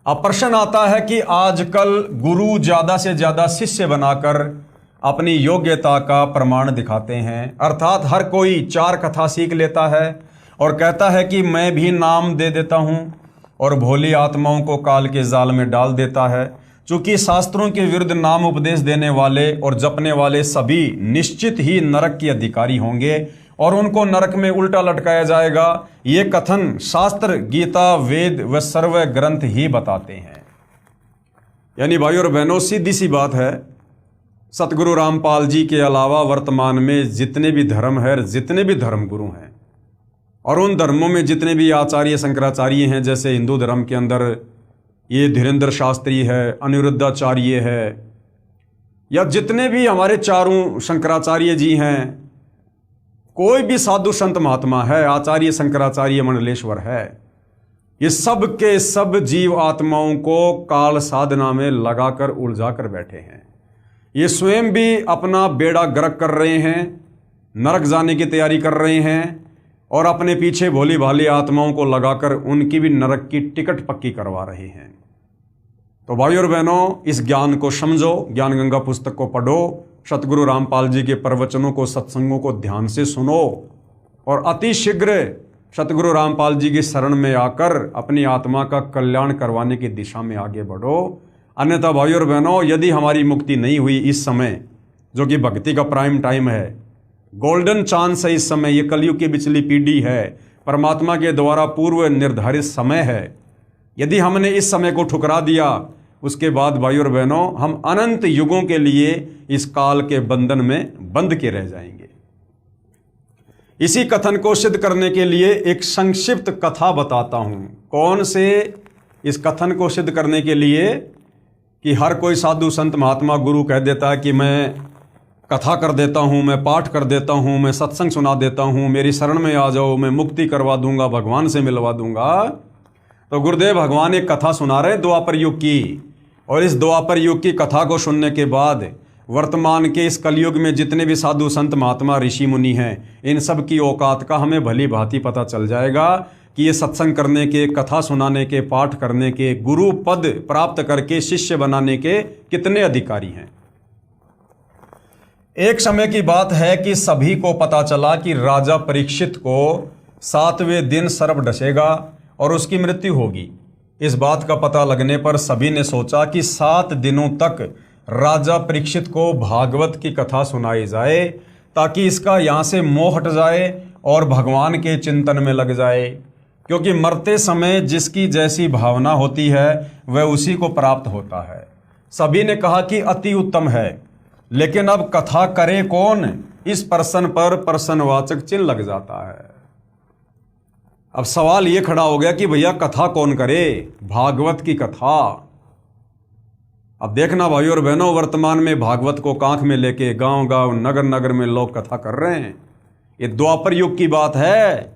अब प्रश्न आता है कि आजकल गुरु ज़्यादा से ज़्यादा शिष्य बनाकर अपनी योग्यता का प्रमाण दिखाते हैं। अर्थात हर कोई 4 कथा सीख लेता है और कहता है कि मैं भी नाम दे देता हूँ और भोली आत्माओं को काल के जाल में डाल देता है। चूँकि शास्त्रों के विरुद्ध नाम उपदेश देने वाले और जपने वाले सभी निश्चित ही नरक के अधिकारी होंगे और उनको नरक में उल्टा लटकाया जाएगा। ये कथन शास्त्र, गीता, वेद व सर्व ग्रंथ ही बताते हैं। यानी भाई और बहनों, सीधी सी बात है, सतगुरु रामपाल जी के अलावा वर्तमान में जितने भी धर्म है, जितने भी धर्म गुरु हैं और उन धर्मों में जितने भी आचार्य शंकराचार्य हैं, जैसे हिंदू धर्म के अंदर ये धीरेन्द्र शास्त्री है, अनिरुद्धाचार्य है, या जितने भी हमारे चारों शंकराचार्य जी हैं, कोई भी साधु संत महात्मा है, आचार्य शंकराचार्य मंडलेश्वर है, ये सब के सब जीव आत्माओं को काल साधना में लगाकर उलझा कर बैठे हैं। ये स्वयं भी अपना बेड़ा गर्क कर रहे हैं, नरक जाने की तैयारी कर रहे हैं और अपने पीछे भोली भाली आत्माओं को लगाकर उनकी भी नरक की टिकट पक्की करवा रहे हैं। तो भाई और बहनों, इस ज्ञान को समझो, ज्ञान गंगा पुस्तक को पढ़ो, सतगुरु रामपाल जी के प्रवचनों को, सत्संगों को ध्यान से सुनो और अति शीघ्र सतगुरु रामपाल जी की शरण में आकर अपनी आत्मा का कल्याण करवाने की दिशा में आगे बढ़ो। अन्यथा भाई और बहनों, यदि हमारी मुक्ति नहीं हुई इस समय, जो कि भक्ति का प्राइम टाइम है, गोल्डन चांस है इस समय, ये कलयुग की बिचली पीढ़ी है, परमात्मा के द्वारा पूर्व निर्धारित समय है, यदि हमने इस समय को ठुकरा दिया, उसके बाद भाई और बहनों हम अनंत युगों के लिए इस काल के बंधन में बंध के रह जाएंगे। इसी कथन को सिद्ध करने के लिए एक संक्षिप्त कथा बताता हूं। कौन से? इस कथन को सिद्ध करने के लिए कि हर कोई साधु संत महात्मा गुरु कह देता है कि मैं कथा कर देता हूं, मैं पाठ कर देता हूं, मैं सत्संग सुना देता हूं, मेरी शरण में आ जाओ, मैं मुक्ति करवा दूंगा, भगवान से मिलवा दूंगा। तो गुरुदेव भगवान एक कथा सुना रहे द्वापर युग की, और इस द्वापर युग की कथा को सुनने के बाद वर्तमान के इस कलयुग में जितने भी साधु संत महात्मा ऋषि मुनि हैं, इन सब की औकात का हमें भली भांति पता चल जाएगा कि ये सत्संग करने के, कथा सुनाने के, पाठ करने के, गुरु पद प्राप्त करके शिष्य बनाने के कितने अधिकारी हैं। एक समय की बात है कि सभी को पता चला कि राजा परीक्षित को 7वें दिन सर्प डसेगा और उसकी मृत्यु होगी। इस बात का पता लगने पर सभी ने सोचा कि 7 दिनों तक राजा परीक्षित को भागवत की कथा सुनाई जाए, ताकि इसका यहाँ से मोह हट जाए और भगवान के चिंतन में लग जाए। क्योंकि मरते समय जिसकी जैसी भावना होती है वह उसी को प्राप्त होता है। सभी ने कहा कि अति उत्तम है, लेकिन अब कथा करे कौन? इस प्रश्न पर प्रश्नवाचक चिन्ह लग जाता है। अब सवाल ये खड़ा हो गया कि भैया कथा कौन करे? भागवत की कथा। अब देखना भाई और बहनों, वर्तमान में भागवत को कांख में लेके गांव गांव, नगर नगर में लोग कथा कर रहे हैं। ये द्वापर युग की बात है।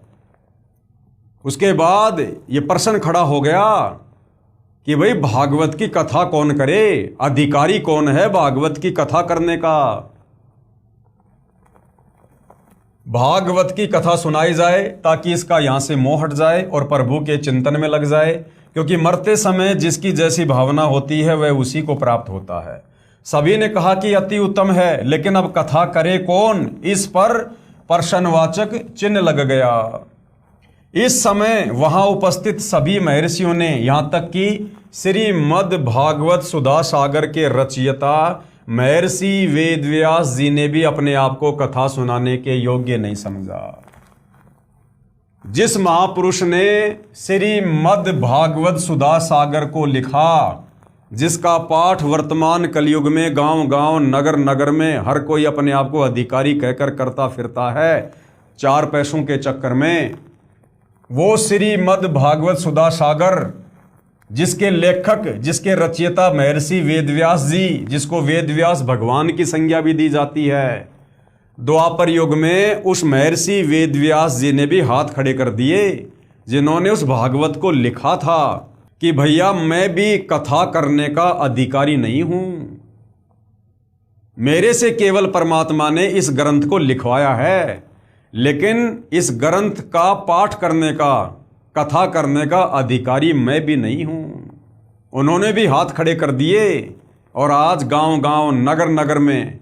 उसके बाद ये प्रश्न खड़ा हो गया कि भाई भागवत की कथा कौन करे? अधिकारी कौन है भागवत की कथा करने का? भागवत की कथा सुनाई जाए ताकि इसका यहां से मोह हट जाए और प्रभु के चिंतन में लग जाए। क्योंकि मरते समय जिसकी जैसी भावना होती है वह उसी को प्राप्त होता है। सभी ने कहा कि अति उत्तम है, लेकिन अब कथा करे कौन? इस पर प्रश्नवाचक चिन्ह लग गया। इस समय वहां उपस्थित सभी महर्षियों ने, यहां तक कि श्रीमद् भागवत सुधा सागर के रचयिता महर्षि वेदव्यास जी ने भी अपने आप को कथा सुनाने के योग्य नहीं समझा। जिस महापुरुष ने श्रीमद् भागवत सुधा सागर को लिखा, जिसका पाठ वर्तमान कलयुग में गांव गांव, नगर नगर में हर कोई अपने आप को अधिकारी कहकर करता फिरता है 4 पैसों के चक्कर में, वो श्रीमद् भागवत सुधा सागर जिसके लेखक, जिसके रचयिता महर्षि वेदव्यास जी, जिसको वेदव्यास भगवान की संज्ञा भी दी जाती है, द्वापर युग में उस महर्षि वेदव्यास जी ने भी हाथ खड़े कर दिए, जिन्होंने उस भागवत को लिखा था कि भैया मैं भी कथा करने का अधिकारी नहीं हूं, मेरे से केवल परमात्मा ने इस ग्रंथ को लिखवाया है, लेकिन इस ग्रंथ का पाठ करने का, कथा करने का अधिकारी मैं भी नहीं हूं। उन्होंने भी हाथ खड़े कर दिए और आज गांव-गांव, नगर-नगर में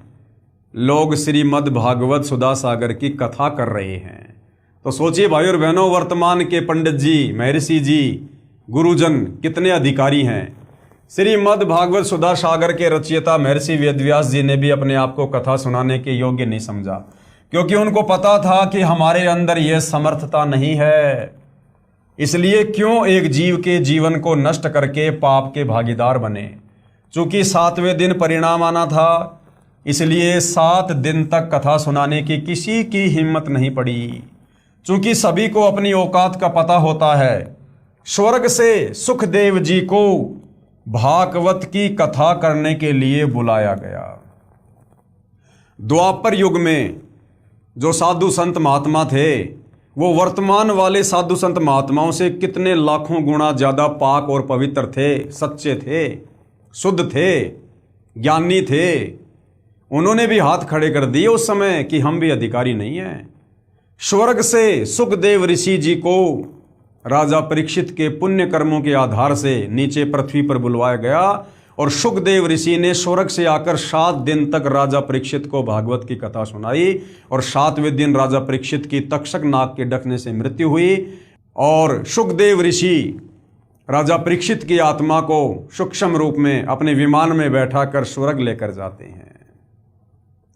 लोग श्रीमद् भागवत सुधा सागर की कथा कर रहे हैं। तो सोचिए भाई और बहनों, वर्तमान के पंडित जी, महर्षि जी, गुरुजन कितने अधिकारी हैं। श्रीमद् भागवत सुधा सागर के रचयिता महर्षि वेदव्यास जी ने भी अपने आप को कथा सुनाने के योग्य नहीं समझा, क्योंकि उनको पता था कि हमारे अंदर यह समर्थता नहीं है। इसलिए क्यों एक जीव के जीवन को नष्ट करके पाप के भागीदार बने। चूंकि 7वें दिन परिणाम आना था, इसलिए 7 दिन तक कथा सुनाने की किसी की हिम्मत नहीं पड़ी। चूंकि सभी को अपनी औकात का पता होता है, स्वर्ग से सुखदेव जी को भागवत की कथा करने के लिए बुलाया गया। द्वापर युग में जो साधु संत महात्मा थे, वो वर्तमान वाले साधु संत महात्माओं से कितने लाखों गुना ज्यादा पाक और पवित्र थे, सच्चे थे, शुद्ध थे, ज्ञानी थे। उन्होंने भी हाथ खड़े कर दिए उस समय कि हम भी अधिकारी नहीं हैं। स्वर्ग से सुखदेव ऋषि जी को राजा परीक्षित के पुण्य कर्मों के आधार से नीचे पृथ्वी पर बुलवाया गया और सुखदेव ऋषि ने स्वर्ग से आकर 7 दिन तक राजा परीक्षित को भागवत की कथा सुनाई और 7वें दिन राजा परीक्षित की तक्षक नाग के डसने से मृत्यु हुई और सुखदेव ऋषि राजा परीक्षित की आत्मा को सूक्ष्म रूप में अपने विमान में बैठाकर स्वर्ग लेकर जाते हैं।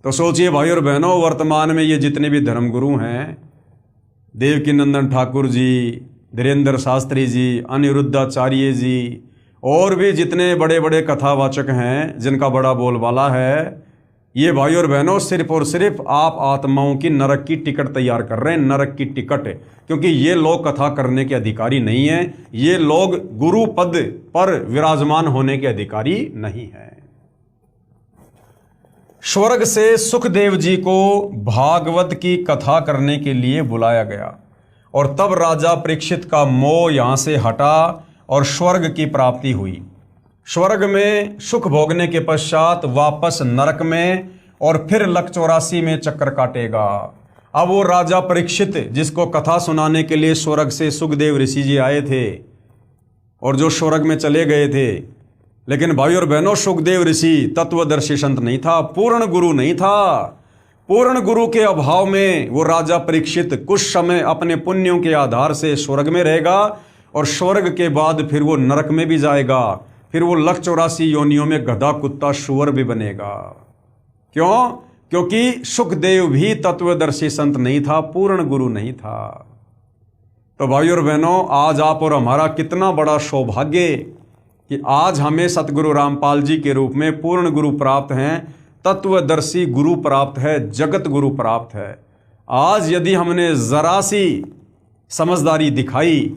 तो सोचिए भाई और बहनों, वर्तमान में ये जितने भी धर्मगुरु हैं, देवकीनंदन ठाकुर जी, धीरेन्द्र शास्त्री जी, अनिरुद्धाचार्य जी और भी जितने बड़े बड़े कथावाचक हैं जिनका बड़ा बोलबाला है, ये भाई और बहनों सिर्फ और सिर्फ आप आत्माओं की नरक की टिकट तैयार कर रहे हैं, नरक की टिकट। क्योंकि ये लोग कथा करने के अधिकारी नहीं हैं, ये लोग गुरु पद पर विराजमान होने के अधिकारी नहीं हैं। स्वर्ग से सुखदेव जी को भागवत की कथा करने के लिए बुलाया गया और तब राजा परीक्षित का मोह यहां से हटा और स्वर्ग की प्राप्ति हुई। स्वर्ग में सुख भोगने के पश्चात वापस नरक में और फिर लक 84 में चक्कर काटेगा। अब वो राजा परीक्षित जिसको कथा सुनाने के लिए स्वर्ग से सुखदेव ऋषि जी आए थे और जो स्वर्ग में चले गए थे, लेकिन भाई और बहनों, सुखदेव ऋषि तत्वदर्शी संत नहीं था, पूर्ण गुरु नहीं था। पूर्ण गुरु के अभाव में वो राजा परीक्षित कुछ समय अपने पुण्यों के आधार से स्वर्ग में रहेगा और स्वर्ग के बाद फिर वो नरक में भी जाएगा, फिर वो लक 84 योनियों में गधा, कुत्ता, शुअर भी बनेगा। क्यों? क्योंकि सुखदेव भी तत्वदर्शी संत नहीं था, पूर्ण गुरु नहीं था। तो भाई और बहनों, आज आप और हमारा कितना बड़ा सौभाग्य कि आज हमें सतगुरु रामपाल जी के रूप में पूर्ण गुरु प्राप्त हैं, तत्वदर्शी गुरु प्राप्त है, जगत गुरु प्राप्त है। आज यदि हमने जरा सी समझदारी दिखाई,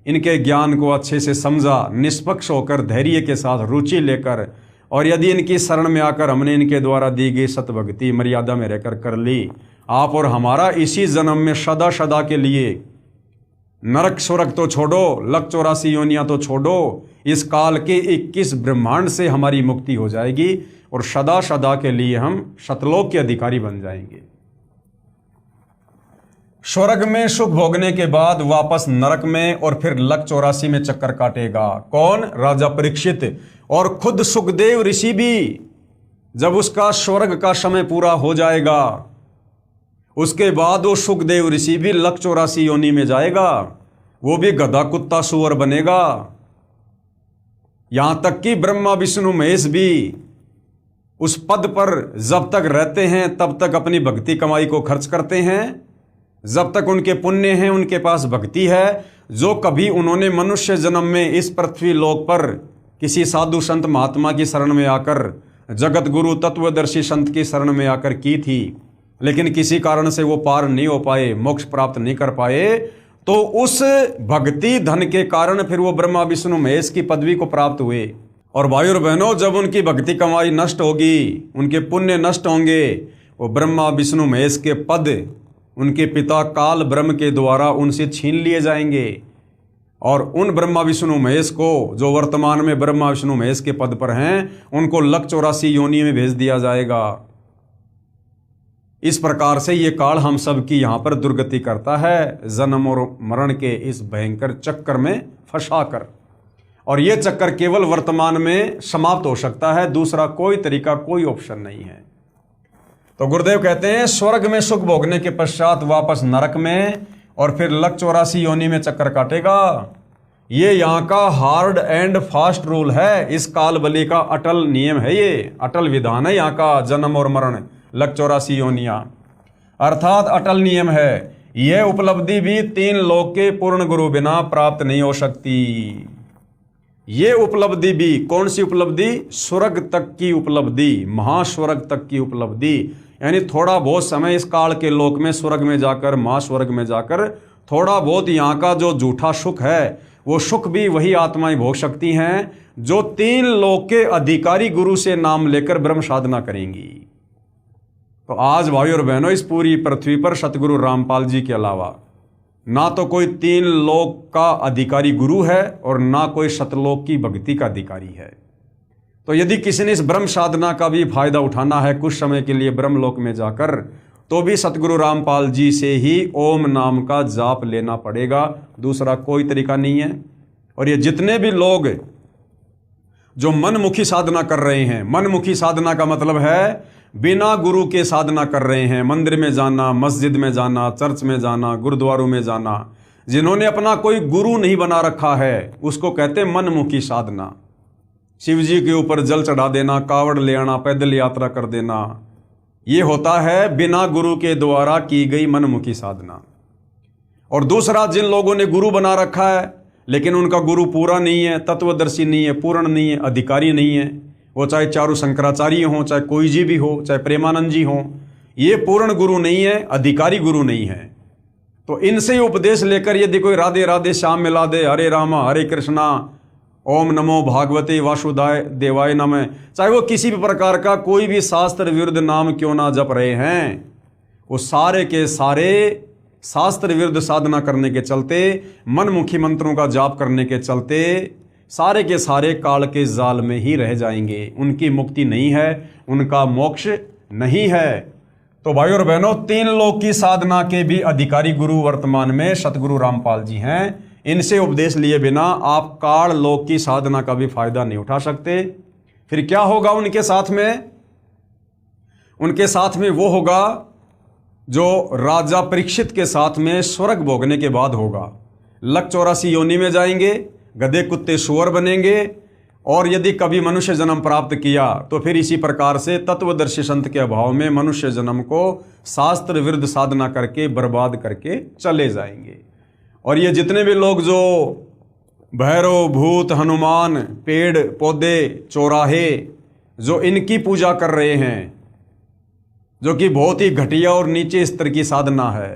इनके ज्ञान को अच्छे से समझा, निष्पक्ष होकर धैर्य के साथ रुचि लेकर, और यदि इनकी शरण में आकर हमने इनके द्वारा दी गई सतभक्ति मर्यादा में रहकर कर ली, आप और हमारा इसी जन्म में सदा सदा के लिए नरक स्वर्ग तो छोड़ो, लक 84 योनियां तो छोड़ो, इस काल के 21 ब्रह्मांड से हमारी मुक्ति हो जाएगी और सदा सदा के लिए हम शतलोक के अधिकारी बन जाएंगे। स्वर्ग में सुख भोगने के बाद वापस नरक में और फिर लक 84 में चक्कर काटेगा। कौन? राजा परीक्षित। और खुद सुखदेव ऋषि भी जब उसका स्वर्ग का समय पूरा हो जाएगा, उसके बाद वो सुखदेव ऋषि भी लक 84 योनि में जाएगा, वो भी गधा, कुत्ता, सुअर बनेगा। यहां तक कि ब्रह्मा विष्णु महेश भी उस पद पर जब तक रहते हैं तब तक अपनी भक्ति कमाई को खर्च करते हैं, जब तक उनके पुण्य हैं, उनके पास भक्ति है। जो कभी उन्होंने मनुष्य जन्म में इस पृथ्वी लोक पर किसी साधु संत महात्मा की शरण में आकर, जगत गुरु तत्वदर्शी संत की शरण में आकर की थी, लेकिन किसी कारण से वो पार नहीं हो पाए, मोक्ष प्राप्त नहीं कर पाए, तो उस भक्ति धन के कारण फिर वो ब्रह्मा विष्णु महेश की पदवी को प्राप्त हुए। और भाई और बहनों, जब उनकी भक्ति कमाई नष्ट होगी, उनके पुण्य नष्ट होंगे, वो ब्रह्मा विष्णु महेश के पद उनके पिता काल ब्रह्म के द्वारा उनसे छीन लिए जाएंगे और उन ब्रह्मा विष्णु महेश को, जो वर्तमान में ब्रह्मा विष्णु महेश के पद पर हैं, उनको लक 84 योनि में भेज दिया जाएगा। इस प्रकार से ये काल हम सब की यहाँ पर दुर्गति करता है, जन्म और मरण के इस भयंकर चक्कर में फंसाकर। और ये चक्कर केवल वर्तमान में समाप्त हो सकता है, दूसरा कोई तरीका, कोई ऑप्शन नहीं है। तो गुरुदेव कहते हैं स्वर्ग में सुख भोगने के पश्चात वापस नरक में और फिर लक 84 योनि में चक्कर काटेगा। ये यहाँ का हार्ड एंड फास्ट रूल है, इस काल बलि का अटल नियम है, ये अटल विधान है यहाँ का, जन्म और मरण, लक 84 योनियां, अर्थात अटल नियम है। यह उपलब्धि भी 3 लोक के पूर्ण गुरु बिना प्राप्त नहीं हो सकती। ये उपलब्धि भी, कौन सी उपलब्धि? स्वर्ग तक की उपलब्धि, महास्वर्ग तक की उपलब्धि, यानी थोड़ा बहुत समय इस काल के लोक में स्वर्ग में जाकर, महास्वर्ग में जाकर थोड़ा बहुत यहाँ का जो झूठा सुख है, वो सुख भी वही आत्माएं भोग सकती हैं जो 3 लोक के अधिकारी गुरु से नाम लेकर ब्रह्म साधना करेंगी। तो आज भाई और बहनों, इस पूरी पृथ्वी पर सतगुरु रामपाल जी के अलावा ना तो कोई 3 लोक का अधिकारी गुरु है और ना कोई सतलोक की भक्ति का अधिकारी है। तो यदि किसी ने इस ब्रह्म साधना का भी फायदा उठाना है कुछ समय के लिए ब्रह्मलोक में जाकर, तो भी सतगुरु रामपाल जी से ही ओम नाम का जाप लेना पड़ेगा, दूसरा कोई तरीका नहीं है। और ये जितने भी लोग जो मनमुखी साधना कर रहे हैं, मनमुखी साधना का मतलब है बिना गुरु के साधना कर रहे हैं, मंदिर में जाना, मस्जिद में जाना, चर्च में जाना, गुरुद्वारों में जाना, जिन्होंने अपना कोई गुरु नहीं बना रखा है, उसको कहते हैं मनमुखी साधना। शिव जी के ऊपर जल चढ़ा देना, कावड़ ले आना, पैदल यात्रा कर देना, ये होता है बिना गुरु के द्वारा की गई मनमुखी साधना। और दूसरा, जिन लोगों ने गुरु बना रखा है लेकिन उनका गुरु पूरा नहीं है, तत्वदर्शी नहीं है, पूर्ण नहीं है, अधिकारी नहीं है, वो चाहे चारु शंकराचार्य हो, चाहे कोई जी भी हो, चाहे प्रेमानंद जी हो, ये पूर्ण गुरु नहीं है, अधिकारी गुरु नहीं है। तो इनसे उपदेश लेकर यदि कोई राधे राधे श्याम मिला दे, हरे रामा हरे कृष्णा, ओम नमो भागवते वासुदेवाय देवाय नमः, चाहे वो किसी भी प्रकार का कोई भी शास्त्र विरुद्ध नाम क्यों ना जप रहे हैं, वो सारे के सारे शास्त्र विरुद्ध साधना करने के चलते, मनमुखी मंत्रों का जाप करने के चलते सारे के सारे काल के जाल में ही रह जाएंगे। उनकी मुक्ति नहीं है, उनका मोक्ष नहीं है। तो भाई और बहनों, 3 लोक की साधना के भी अधिकारी गुरु वर्तमान में सतगुरु रामपाल जी हैं। इनसे उपदेश लिए बिना आप काल लोक की साधना का भी फायदा नहीं उठा सकते। फिर क्या होगा उनके साथ में? उनके साथ में वो होगा जो राजा परीक्षित के साथ में स्वर्ग भोगने के बाद होगा। लक 84 योनि में जाएंगे, गधे कुत्ते सुअर बनेंगे, और यदि कभी मनुष्य जन्म प्राप्त किया तो फिर इसी प्रकार से तत्वदर्शी संत के अभाव में मनुष्य जन्म को शास्त्र विरुद्ध साधना करके बर्बाद करके चले जाएंगे। और ये जितने भी लोग जो भैरव, भूत, हनुमान, पेड़ पौधे, चौराहे, जो इनकी पूजा कर रहे हैं, जो कि बहुत ही घटिया और नीचे स्तर की साधना है,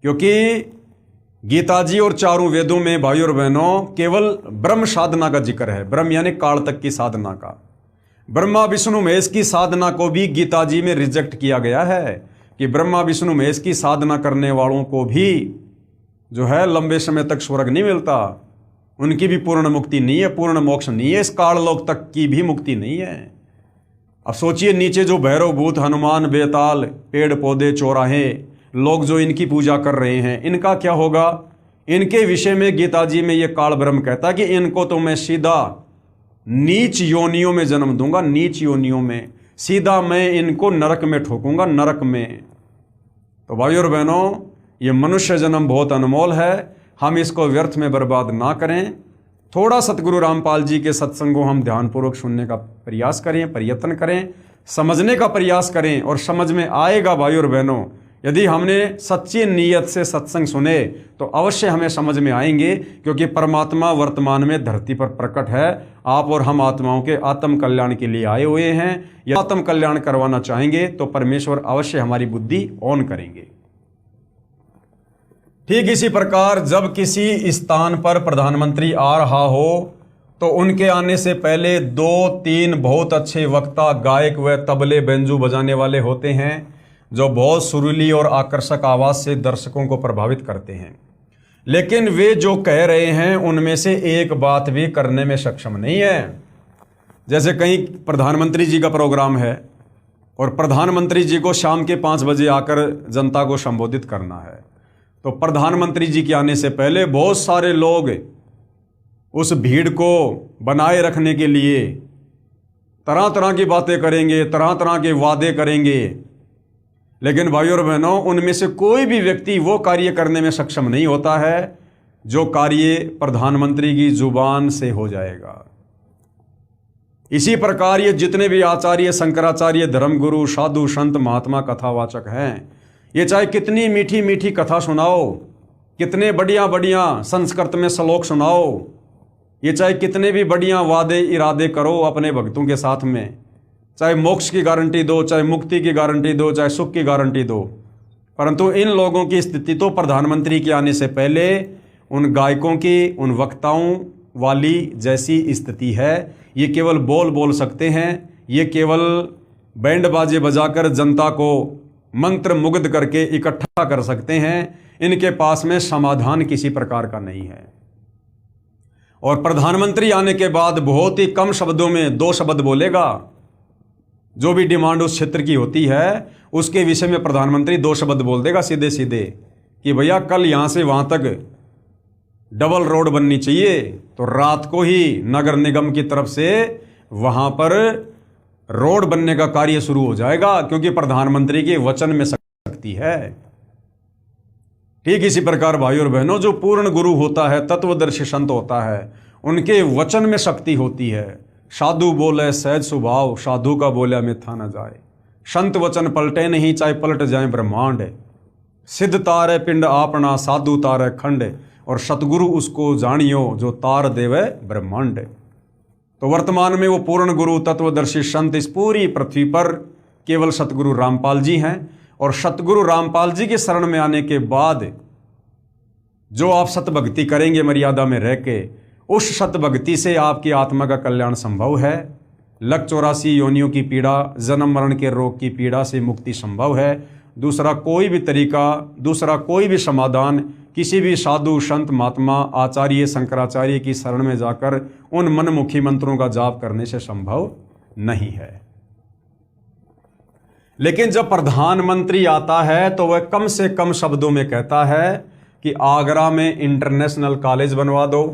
क्योंकि गीता जी और चारों वेदों में भाई और बहनों केवल ब्रह्म साधना का जिक्र है। ब्रह्म यानी काल तक की साधना का। ब्रह्मा विष्णु महेश की साधना को भी गीता जी में रिजेक्ट किया गया है कि ब्रह्मा विष्णु महेश की साधना करने वालों को भी जो है लंबे समय तक स्वर्ग नहीं मिलता, उनकी भी पूर्ण मुक्ति नहीं है, पूर्ण मोक्ष नहीं है, इस काल लोक तक की भी मुक्ति नहीं है। अब सोचिए, नीचे जो भैरव, भूत, हनुमान, बेताल, पेड़ पौधे, चौराहे, लोग जो इनकी पूजा कर रहे हैं, इनका क्या होगा? इनके विषय में गीता जी में ये काल ब्रह्म कहता है कि इनको तो मैं सीधा नीच योनियों में जन्म दूंगा, नीच योनियों में सीधा मैं इनको नरक में ठोकूंगा, नरक में। तो भाई और बहनों, ये मनुष्य जन्म बहुत अनमोल है, हम इसको व्यर्थ में बर्बाद ना करें। थोड़ा सतगुरु रामपाल जी के सत्संगों हम ध्यानपूर्वक सुनने का प्रयास करें, प्रयत्न करें, समझने का प्रयास करें, और समझ में आएगा भाई और बहनों। यदि हमने सच्ची नीयत से सत्संग सुने तो अवश्य हमें समझ में आएंगे, क्योंकि परमात्मा वर्तमान में धरती पर प्रकट है। आप और हम आत्माओं के आत्म कल्याण के लिए आए हुए हैं। यदि आत्म कल्याण करवाना चाहेंगे तो परमेश्वर अवश्य हमारी बुद्धि ऑन करेंगे। ठीक इसी प्रकार जब किसी स्थान पर प्रधानमंत्री आ रहा हो तो उनके आने से पहले 2-3 बहुत अच्छे वक्ता, गायक व तबले बेंजू बजाने वाले होते हैं, जो बहुत सुरीली और आकर्षक आवाज़ से दर्शकों को प्रभावित करते हैं। लेकिन वे जो कह रहे हैं उनमें से एक बात भी करने में सक्षम नहीं है। जैसे कहीं प्रधानमंत्री जी का प्रोग्राम है और प्रधानमंत्री जी को शाम के 5 बजे आकर जनता को संबोधित करना है, तो प्रधानमंत्री जी के आने से पहले बहुत सारे लोग उस भीड़ को बनाए रखने के लिए तरह तरह की बातें करेंगे, तरह तरह के वादे करेंगे, लेकिन भाइयों और बहनों, उनमें से कोई भी व्यक्ति वो कार्य करने में सक्षम नहीं होता है जो कार्य प्रधानमंत्री की जुबान से हो जाएगा। इसी प्रकार ये जितने भी आचार्य, शंकराचार्य, धर्मगुरु, साधु, संत, महात्मा, कथावाचक हैं, ये चाहे कितनी मीठी मीठी कथा सुनाओ, कितने बढ़िया बढ़िया संस्कृत में श्लोक सुनाओ, ये चाहे कितने भी बढ़िया वादे इरादे करो अपने भक्तों के साथ में, चाहे मोक्ष की गारंटी दो, चाहे मुक्ति की गारंटी दो, चाहे सुख की गारंटी दो, परंतु इन लोगों की स्थिति तो प्रधानमंत्री के आने से पहले उन गायकों की, उन वक्ताओं वाली जैसी स्थिति है। ये केवल बोल सकते हैं, ये केवल बैंड बाजे बजाकर जनता को मंत्र मुग्ध करके इकट्ठा कर सकते हैं। इनके पास में समाधान किसी प्रकार का नहीं है। और प्रधानमंत्री आने के बाद बहुत ही कम शब्दों में 2 शब्द बोलेगा। जो भी डिमांड उस क्षेत्र की होती है उसके विषय में प्रधानमंत्री 2 शब्द बोल देगा सीधे सीधे कि भैया कल यहाँ से वहाँ तक डबल रोड बननी चाहिए, तो रात को ही नगर निगम की तरफ से वहाँ पर रोड बनने का कार्य शुरू हो जाएगा, क्योंकि प्रधानमंत्री के वचन में शक्ति है। ठीक इसी प्रकार भाइयों और बहनों, जो पूर्ण गुरु होता है, तत्वदर्शी संत होता है, उनके वचन में शक्ति होती है। साधु बोले सहज स्वभाव, साधु का बोला मिथ्या न जाए। संत वचन पलटे नहीं, चाहे पलट जाए ब्रह्मांड। सिद्ध तारे पिंड आपना, साधु तारे खंड, और सतगुरु उसको जानियो जो तार देवे ब्रह्मांड। तो वर्तमान में वो पूर्ण गुरु, तत्वदर्शी संत इस पूरी पृथ्वी पर केवल सतगुरु रामपाल जी हैं। और सतगुरु रामपाल जी के शरण में आने के बाद जो आप सतभक्ति करेंगे मर्यादा में रह के, उस सतभक्ति से आपकी आत्मा का कल्याण संभव है। 184 योनियों की पीड़ा, जन्म मरण के रोग की पीड़ा से मुक्ति संभव है। दूसरा कोई भी तरीका, दूसरा कोई भी समाधान किसी भी साधु, संत, महात्मा, आचार्य, शंकराचार्य की शरण में जाकर उन मनमुखी मंत्रों का जाप करने से संभव नहीं है। लेकिन जब प्रधानमंत्री आता है तो वह कम से कम शब्दों में कहता है कि आगरा में इंटरनेशनल कॉलेज बनवा दो,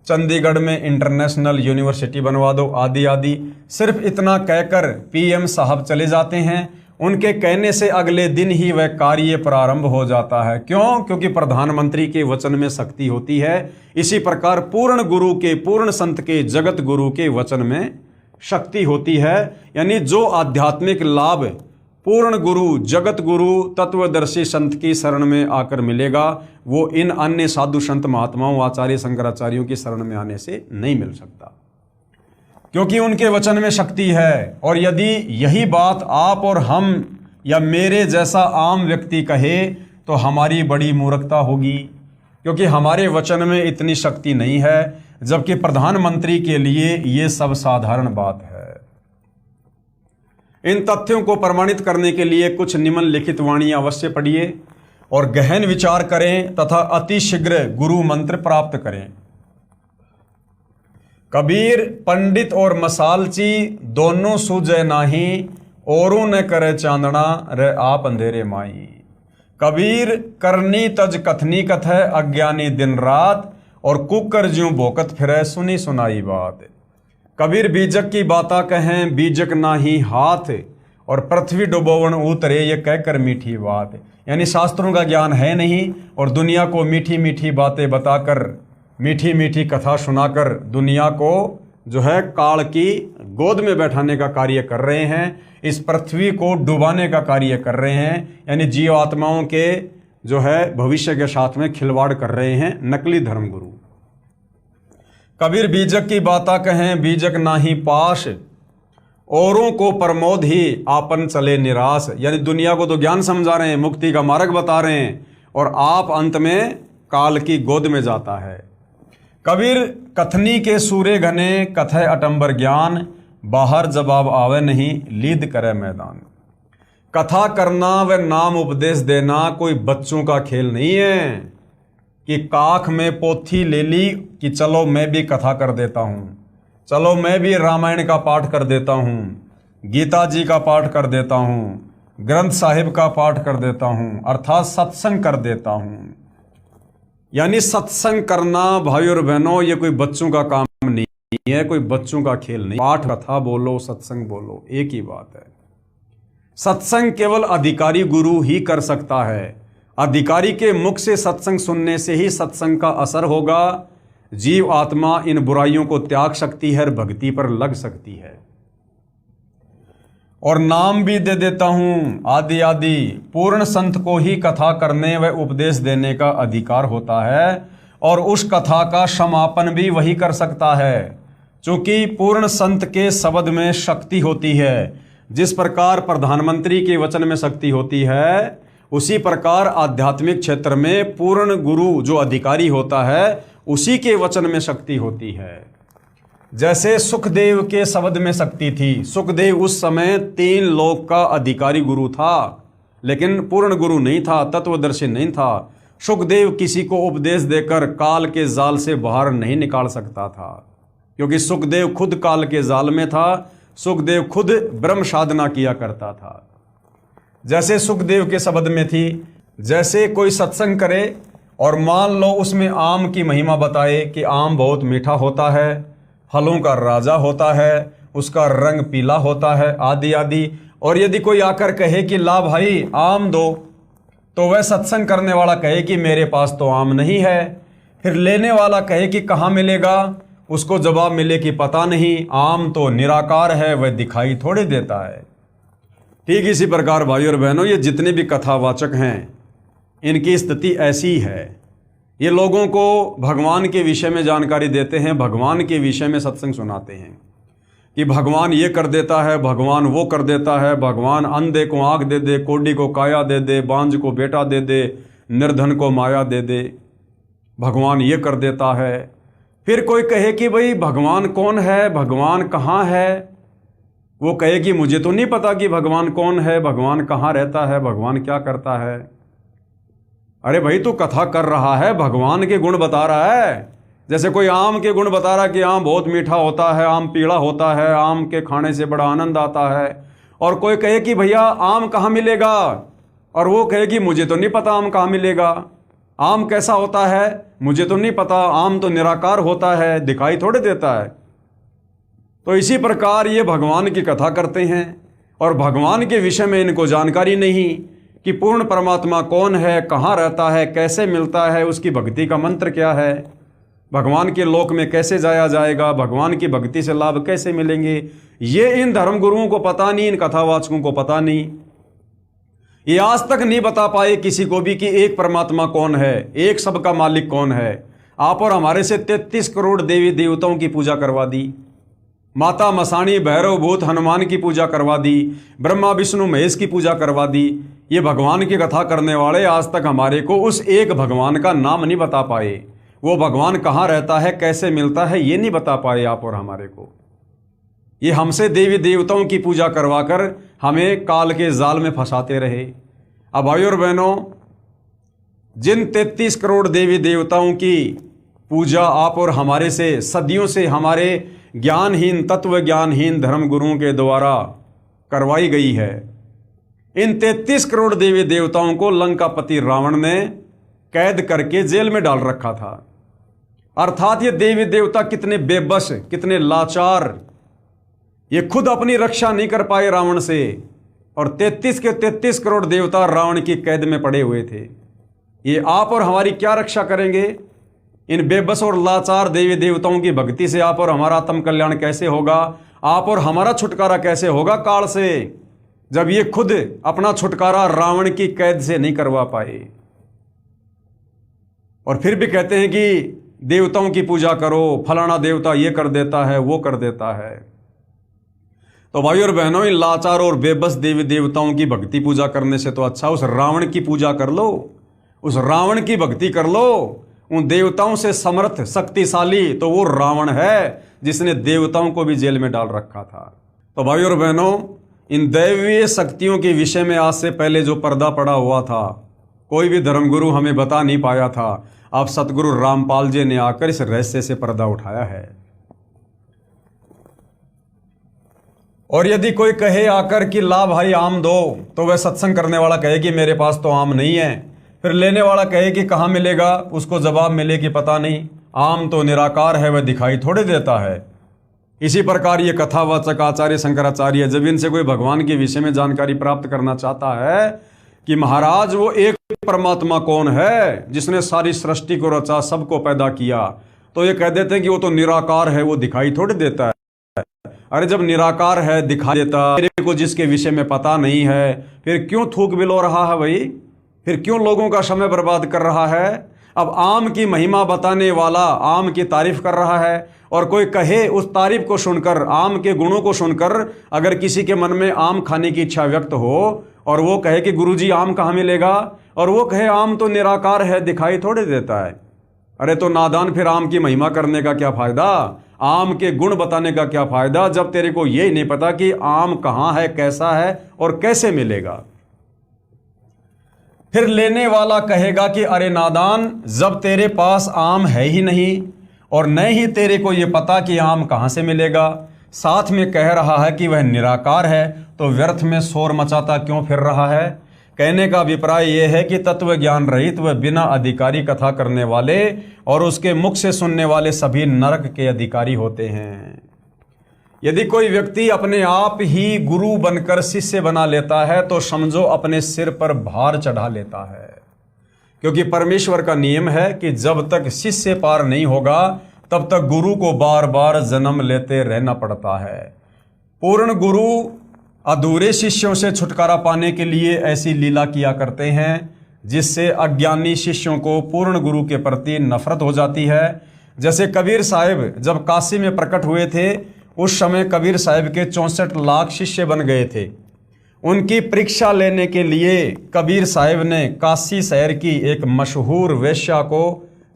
चंडीगढ़ में इंटरनेशनल यूनिवर्सिटी बनवा दो, आदि आदि। सिर्फ इतना कहकर पीएम साहब चले जाते हैं। उनके कहने से अगले दिन ही वह कार्य प्रारंभ हो जाता है। क्यों? क्योंकि प्रधानमंत्री के वचन में शक्ति होती है। इसी प्रकार पूर्ण गुरु के, पूर्ण संत के, जगत गुरु के वचन में शक्ति होती है। यानी जो आध्यात्मिक लाभ पूर्ण गुरु, जगत गुरु, तत्वदर्शी संत की शरण में आकर मिलेगा, वो इन अन्य साधु संत महात्माओं, आचार्य, शंकराचार्यों की शरण में आने से नहीं मिल सकता, क्योंकि उनके वचन में शक्ति है। और यदि यही बात आप और हम या मेरे जैसा आम व्यक्ति कहे तो हमारी बड़ी मूर्खता होगी, क्योंकि हमारे वचन में इतनी शक्ति नहीं है, जबकि प्रधानमंत्री के लिए ये सब साधारण बात है। इन तथ्यों को प्रमाणित करने के लिए कुछ निम्नलिखित वाणियां अवश्य पढ़िए और गहन विचार करें तथा अतिशीघ्र गुरु मंत्र प्राप्त करें। कबीर पंडित और मसालची दोनों सूझे नाही, औरों न करे चांदना रे आप अंधेरे माई। कबीर करनी तज कथनी कथ है, अज्ञानी दिन रात, और कुकर ज्यों भोकत फिरे सुनी सुनाई बात। कबीर बीजक की बाता कहें, बीजक नाही हाथ, और पृथ्वी डुबोवन उतरे ये कहकर मीठी बात। यानी शास्त्रों का ज्ञान है नहीं और दुनिया को मीठी मीठी बातें बताकर, मीठी मीठी कथा सुनाकर दुनिया को जो है काल की गोद में बैठाने का कार्य कर रहे हैं। इस पृथ्वी को डुबाने का कार्य कर रहे हैं। यानी जीव आत्माओं के जो है भविष्य के साथ में खिलवाड़ कर रहे हैं नकली धर्मगुरु। कबीर बीजक की बाता कहें, बीजक नाही पाश, औरों को प्रमोद ही आपन चले निराश। यानी दुनिया को तो ज्ञान समझा रहे हैं, मुक्ति का मार्ग बता रहे हैं, और आप अंत में काल की गोद में जाता है। कबीर कथनी के सूरे घने, कथे अटंबर ज्ञान, बाहर जवाब आवे नहीं, लीद करे मैदान। कथा करना व नाम उपदेश देना कोई बच्चों का खेल नहीं है कि काख में पोथी ले ली कि चलो मैं भी कथा कर देता हूँ, चलो मैं भी रामायण का पाठ कर देता हूँ, गीता जी का पाठ कर देता हूँ, ग्रंथ साहिब का पाठ कर देता हूँ, अर्थात सत्संग कर देता हूँ। यानी सत्संग करना भाई और बहनों ये कोई बच्चों का काम नहीं है, कोई बच्चों का खेल नहीं। पाठ कथा बोलो, सत्संग बोलो, एक ही बात है। सत्संग केवल अधिकारी गुरु ही कर सकता है। अधिकारी के मुख से सत्संग सुनने से ही सत्संग का असर होगा। जीव आत्मा इन बुराइयों को त्याग सकती है और भक्ति पर लग सकती है। और नाम भी दे देता हूं, आदि आदि पूर्ण संत को ही कथा करने व उपदेश देने का अधिकार होता है और उस कथा का समापन भी वही कर सकता है। चूंकि पूर्ण संत के शब्द में शक्ति होती है, जिस प्रकार प्रधानमंत्री के वचन में शक्ति होती है, उसी प्रकार आध्यात्मिक क्षेत्र में पूर्ण गुरु जो अधिकारी होता है उसी के वचन में शक्ति होती है। जैसे सुखदेव के शब्द में शक्ति थी। सुखदेव उस समय 3 लोक का अधिकारी गुरु था, लेकिन पूर्ण गुरु नहीं था, तत्वदर्शी नहीं था। सुखदेव किसी को उपदेश देकर काल के जाल से बाहर नहीं निकाल सकता था, क्योंकि सुखदेव खुद काल के जाल में था। सुखदेव खुद ब्रह्म साधना किया करता था। जैसे सुखदेव के शब्द में थी, जैसे कोई सत्संग करे और मान लो उसमें आम की महिमा बताए कि आम बहुत मीठा होता है, फलों का राजा होता है, उसका रंग पीला होता है, आदि आदि। और यदि कोई आकर कहे कि ला भाई आम दो, तो वह सत्संग करने वाला कहे कि मेरे पास तो आम नहीं है। फिर लेने वाला कहे कि कहाँ मिलेगा, उसको जवाब मिले कि पता नहीं, आम तो निराकार है, वह दिखाई थोड़ी देता है। ठीक इसी प्रकार भाई और बहनों, ये जितने भी कथावाचक हैं इनकी स्थिति ऐसी है। ये लोगों को भगवान के विषय में जानकारी देते हैं, भगवान के विषय में सत्संग सुनाते हैं कि भगवान ये कर देता है, भगवान वो कर देता है, भगवान अंधे को आँख दे दे, कोढ़ी को काया दे दे, बांझ को बेटा दे दे, निर्धन को माया दे दे, भगवान ये कर देता है। फिर कोई कहे कि भाई भगवान कौन है, भगवान कहाँ है, वो कहे कि मुझे तो नहीं पता कि भगवान कौन है, भगवान कहाँ रहता है, भगवान क्या करता है। अरे भाई तू कथा कर रहा है, भगवान के गुण बता रहा है। जैसे कोई आम के गुण बता रहा है कि आम बहुत मीठा होता है, आम पीला होता है, आम के खाने से बड़ा आनंद आता है। और कोई कहे कि भैया आम कहाँ मिलेगा, और वो कहे कि मुझे तो नहीं पता आम कहाँ मिलेगा, आम कैसा होता है मुझे तो नहीं पता, आम तो निराकार होता है, दिखाई थोड़े देता है। तो इसी प्रकार ये भगवान की कथा करते हैं और भगवान के विषय में इनको जानकारी नहीं कि पूर्ण परमात्मा कौन है, कहाँ रहता है, कैसे मिलता है, उसकी भक्ति का मंत्र क्या है, भगवान के लोक में कैसे जाया जाएगा, भगवान की भक्ति से लाभ कैसे मिलेंगे। ये इन धर्मगुरुओं को पता नहीं, इन कथावाचकों को पता नहीं। ये आज तक नहीं बता पाए किसी को भी कि एक परमात्मा कौन है, एक सबका मालिक कौन है। आप और हमारे से 33 करोड़ देवी देवताओं की पूजा करवा दी, माता मसाणी भैरव भूत हनुमान की पूजा करवा दी, ब्रह्मा विष्णु महेश की पूजा करवा दी। ये भगवान की कथा करने वाले आज तक हमारे को उस एक भगवान का नाम नहीं बता पाए। वो भगवान कहाँ रहता है, कैसे मिलता है, ये नहीं बता पाए आप और हमारे को। ये हमसे देवी देवताओं की पूजा करवाकर हमें काल के जाल में फंसाते रहे। अब भाई और बहनों, जिन 33 करोड़ देवी देवताओं की पूजा आप और हमारे से सदियों से हमारे ज्ञानहीन, तत्व ज्ञानहीन धर्मगुरुओं के द्वारा करवाई गई है, इन 33 करोड़ देवी देवताओं को लंकापति रावण ने कैद करके जेल में डाल रखा था। अर्थात ये देवी देवता कितने बेबस, कितने लाचार, ये खुद अपनी रक्षा नहीं कर पाए रावण से, और 33 के 33 करोड़ देवता रावण की कैद में पड़े हुए थे। ये आप और हमारी क्या रक्षा करेंगे? इन बेबस और लाचार देवी देवताओं की भक्ति से आप और हमारा आत्म कल्याण कैसे होगा? आप और हमारा छुटकारा कैसे होगा काल से, जब ये खुद अपना छुटकारा रावण की कैद से नहीं करवा पाए। और फिर भी कहते हैं कि देवताओं की पूजा करो, फलाना देवता ये कर देता है, वो कर देता है। तो भाई और बहनों, इन लाचार और बेबस देवी देवताओं की भक्ति पूजा करने से तो अच्छा उस रावण की पूजा कर लो, उस रावण की भक्ति कर लो। उन देवताओं से समर्थ शक्तिशाली तो वो रावण है जिसने देवताओं को भी जेल में डाल रखा था। तो भाई और बहनों, इन दैवीय शक्तियों के विषय में आज से पहले जो पर्दा पड़ा हुआ था, कोई भी धर्मगुरु हमें बता नहीं पाया था। अब सतगुरु रामपाल जी ने आकर इस रहस्य से पर्दा उठाया है। और यदि कोई कहे आकर कि ला भाई आम दो, तो वह सत्संग करने वाला कहे कि मेरे पास तो आम नहीं है। फिर लेने वाला कहे कि कहाँ मिलेगा, उसको जवाब मिले कि पता नहीं, आम तो निराकार है, वह दिखाई थोड़े देता है। इसी प्रकार ये कथावाचक आचार्य शंकराचार्य जब इनसे कोई भगवान के विषय में जानकारी प्राप्त करना चाहता है कि महाराज वो एक परमात्मा कौन है जिसने सारी सृष्टि को रचा, सबको पैदा किया, तो ये कह देते हैं कि वो तो निराकार है, वो दिखाई थोड़ी देता है। अरे जब निराकार है, दिखाई देता, तेरे को जिसके विषय में पता नहीं है, फिर क्यों थूक बिलो रहा है भाई, फिर क्यों लोगों का समय बर्बाद कर रहा है। अब आम की महिमा बताने वाला आम की तारीफ कर रहा है, और कोई कहे उस तारीफ को सुनकर, आम के गुणों को सुनकर, अगर किसी के मन में आम खाने की इच्छा व्यक्त हो और वो कहे कि गुरुजी आम कहाँ मिलेगा, और वो कहे आम तो निराकार है, दिखाई थोड़े देता है, अरे तो नादान, फिर आम की महिमा करने का क्या फायदा, आम के गुण बताने का क्या फायदा, जब तेरे को यही नहीं पता कि आम कहाँ है, कैसा है और कैसे मिलेगा। फिर लेने वाला कहेगा कि अरे नादान, जब तेरे पास आम है ही नहीं और न ही तेरे को ये पता कि आम कहाँ से मिलेगा, साथ में कह रहा है कि वह निराकार है, तो व्यर्थ में शोर मचाता क्यों फिर रहा है। कहने का अभिप्राय यह है कि तत्व ज्ञान रहित व बिना अधिकारी कथा करने वाले और उसके मुख से सुनने वाले सभी नरक के अधिकारी होते हैं। यदि कोई व्यक्ति अपने आप ही गुरु बनकर शिष्य बना लेता है तो समझो अपने सिर पर भार चढ़ा लेता है, क्योंकि परमेश्वर का नियम है कि जब तक शिष्य पार नहीं होगा तब तक गुरु को बार बार जन्म लेते रहना पड़ता है। पूर्ण गुरु अधूरे शिष्यों से छुटकारा पाने के लिए ऐसी लीला किया करते हैं जिससे अज्ञानी शिष्यों को पूर्ण गुरु के प्रति नफरत हो जाती है। जैसे कबीर साहिब जब काशी में प्रकट हुए थे, उस समय कबीर साहिब के 64 लाख शिष्य बन गए थे। उनकी परीक्षा लेने के लिए कबीर साहिब ने काशी शहर की एक मशहूर वेश्या को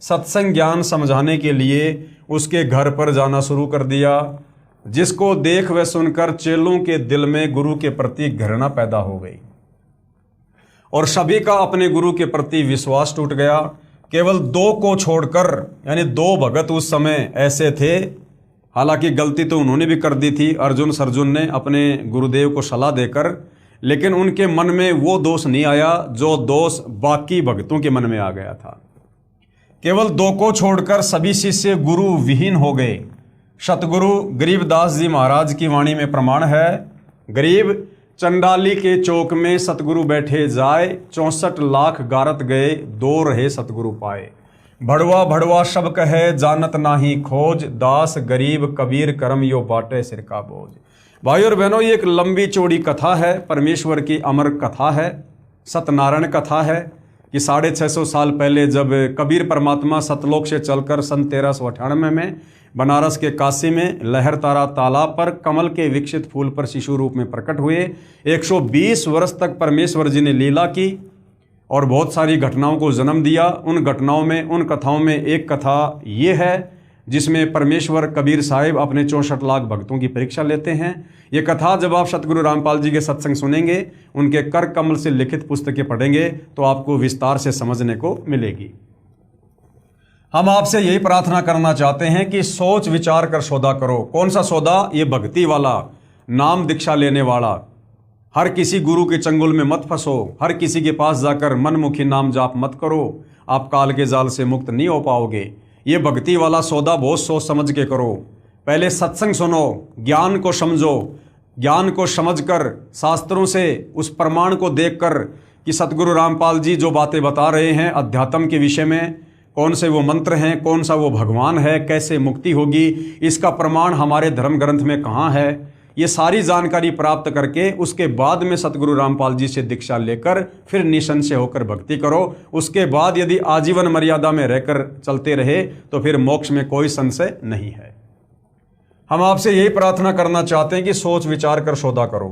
सत्संग ज्ञान समझाने के लिए उसके घर पर जाना शुरू कर दिया, जिसको देख व सुनकर चेलों के दिल में गुरु के प्रति घृणा पैदा हो गई और सभी का अपने गुरु के प्रति विश्वास टूट गया। केवल 2 को छोड़कर, यानी 2 भगत उस समय ऐसे थे, हालांकि गलती तो उन्होंने भी कर दी थी, अर्जुन सर्जुन ने अपने गुरुदेव को सलाह देकर, लेकिन उनके मन में वो दोष नहीं आया जो दोष बाकी भक्तों के मन में आ गया था। केवल 2 को छोड़कर सभी शिष्य गुरु विहीन हो गए। सतगुरु गरीबदास जी महाराज की वाणी में प्रमाण है, गरीब चंडाली के चौक में सतगुरु बैठे जाए, 64 लाख गारत गए, 2 रहे सतगुरु पाए। भड़वा भड़वा सब कहे जानत नाही खोज, दास गरीब कबीर करम यो बाटे सिर का बोझ। भाई और बहनों, ये एक लंबी चौड़ी कथा है, परमेश्वर की अमर कथा है, सत्यनारायण कथा है कि 650 साल पहले जब कबीर परमात्मा सतलोक से चलकर सन 1398 में बनारस के काशी में लहरतारा तालाब पर कमल के विकसित फूल पर शिशु रूप में प्रकट हुए, 120 वर्ष तक परमेश्वर जी ने लीला की और बहुत सारी घटनाओं को जन्म दिया। उन घटनाओं में, उन कथाओं में एक कथा ये है जिसमें परमेश्वर कबीर साहिब अपने 64 लाख भक्तों की परीक्षा लेते हैं। ये कथा जब आप सतगुरु रामपाल जी के सत्संग सुनेंगे, उनके कर कमल से लिखित पुस्तकें पढ़ेंगे तो आपको विस्तार से समझने को मिलेगी। हम आपसे यही प्रार्थना करना चाहते हैं कि सोच विचार कर सौदा करो। कौन सा सौदा? ये भक्ति वाला, नाम दीक्षा लेने वाला। हर किसी गुरु के चंगुल में मत फंसो, हर किसी के पास जाकर मनमुखी नाम जाप मत करो, आप काल के जाल से मुक्त नहीं हो पाओगे। ये भक्ति वाला सौदा बहुत सोच समझ के करो। पहले सत्संग सुनो, ज्ञान को समझो, ज्ञान को समझकर शास्त्रों से उस प्रमाण को देखकर कि सतगुरु रामपाल जी जो बातें बता रहे हैं अध्यात्म के विषय में, कौन से वो मंत्र हैं, कौन सा वो भगवान है, कैसे मुक्ति होगी, इसका प्रमाण हमारे धर्म ग्रंथ में कहाँ है, ये सारी जानकारी प्राप्त करके उसके बाद में सतगुरु रामपाल जी से दीक्षा लेकर फिर निसंशय होकर भक्ति करो। उसके बाद यदि आजीवन मर्यादा में रहकर चलते रहे तो फिर मोक्ष में कोई संशय नहीं है। हम आपसे यही प्रार्थना करना चाहते हैं कि सोच विचार कर सौदा करो।